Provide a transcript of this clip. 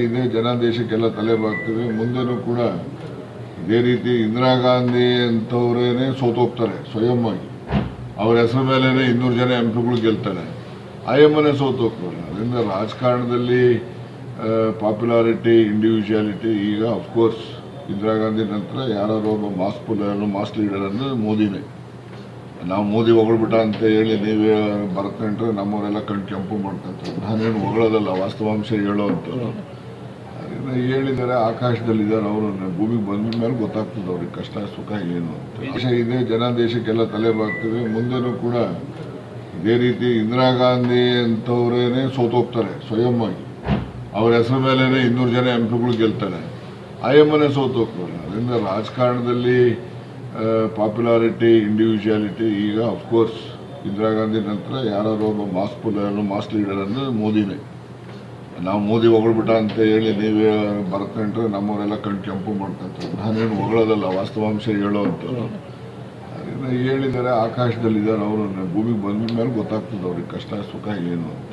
ಇದೆ, ಜನಾದೇಶಕ್ಕೆಲ್ಲ ತಲೆ ಬಾಗ್ತದೆ. ಮುಂದೆನೂ ಕೂಡ ಇದೇ ರೀತಿ ಇಂದಿರಾ ಗಾಂಧಿ ಅಂತವರೇನೆ ಸೋತೋಗ್ತಾರೆ ಸ್ವಯಂವಾಗಿ. ಅವ್ರ ಹೆಸರು ಮೇಲೇನೆ 200 ಜನ ಎಂಪಿಗಳು ಗೆಲ್ತಾರೆ. ಆಯಮ್ಮನೆ ಸೋತೋಗ್ತಾರೆ. ಅದರಿಂದ ರಾಜಕಾರಣದಲ್ಲಿ ಪಾಪ್ಯುಲಾರಿಟಿ, ಇಂಡಿವಿಜುವಾಲಿಟಿ ಈಗ ಅಫ್ಕೋರ್ಸ್ ಇಂದಿರಾ ಗಾಂಧಿ ನಂತರ ಯಾರು ಒಬ್ಬ ಮಾಸ್ ಲೀಡರ್ ಅಂದ್ರೆ ಮೋದಿನೇ. ನಾವು ಮೋದಿ ಹೊಗಳ್ಬಿಟ್ಟ ಅಂತ ಹೇಳಿ ನೀವೇ ಬರ್ತಂಟ್ರೆ ನಮ್ಮವರೆಲ್ಲ ಕಣ್ ಕೆಂಪು ಮಾಡ್ಕೊಂತಾರೆ. ನಾನೇನು ಹೊಗಳೋದಲ್ಲ, ವಾಸ್ತವಾಂಶ ಹೇಳೋವಂಥದ್ದು. ಅದರಿಂದ ಹೇಳಿದ್ದಾರೆ, ಆಕಾಶದಲ್ಲಿದ್ದಾರೆ. ಅವರು ಭೂಮಿಗೆ ಬಂದ ಮೇಲೆ ಗೊತ್ತಾಗ್ತದೆ ಅವ್ರಿಗೆ ಕಷ್ಟ ಸುಖ ಏನು ಅಂತ. ದೇಶ ಇದೆ, ಜನಾದೇಶಕ್ಕೆಲ್ಲ ತಲೆ ಬಾಗ್ತದೆ. ಮುಂದೆನೂ ಕೂಡ ಇದೇ ರೀತಿ ಇಂದಿರಾ ಗಾಂಧಿ ಅಂತವರೇನೆ ಸೋತೋಗ್ತಾರೆ ಸ್ವಯಂವಾಗಿ. ಅವ್ರ ಹೆಸರು ಮೇಲೇನೆ 200 ಜನ ಎಂಪಿಗಳು ಗೆಲ್ತಾರೆ. ಆಯಮ್ಮನೆ ಸೋತೋಗ್ತಾರೆ. ಅದರಿಂದ ರಾಜಕಾರಣದಲ್ಲಿ ಪಾಪ್ಯುಲಾರಿಟಿ, ಇಂಡಿವಿಜುವಾಲಿಟಿ ಈಗ ಅಫ್ಕೋರ್ಸ್ ಇಂದಿರಾ ಗಾಂಧಿ ನಂತರ ಯಾರು ಒಬ್ಬ ಮಾಸ್ ಲೀಡರ್ ಅಂದ್ರೆ ಮೋದಿನೇ. ನಾವು ಮೋದಿ ಹೊಗಳ್ಬಿಟ್ಟ ಅಂತ ಹೇಳಿ ನೀವೇ ಬರ್ತಂಟ್ರೆ ನಮ್ಮವರೆಲ್ಲ ಕಣ್ ಕೆಂಪು ಮಾಡ್ಕೊಂತಾರೆ. ನಾನೇನು ಹೊಗಳೋದಲ್ಲ, ವಾಸ್ತವಾಂಶ ಹೇಳೋವಂಥದ್ದು. ಅದರಿಂದ ಹೇಳಿದ್ದಾರೆ, ಆಕಾಶದಲ್ಲಿದ್ದಾರೆ. ಅವರು ಭೂಮಿಗೆ ಬಂದ ಮೇಲೆ ಗೊತ್ತಾಗ್ತದೆ ಅವ್ರಿಗೆ ಕಷ್ಟ ಸುಖ ಏನು ಅಂತ.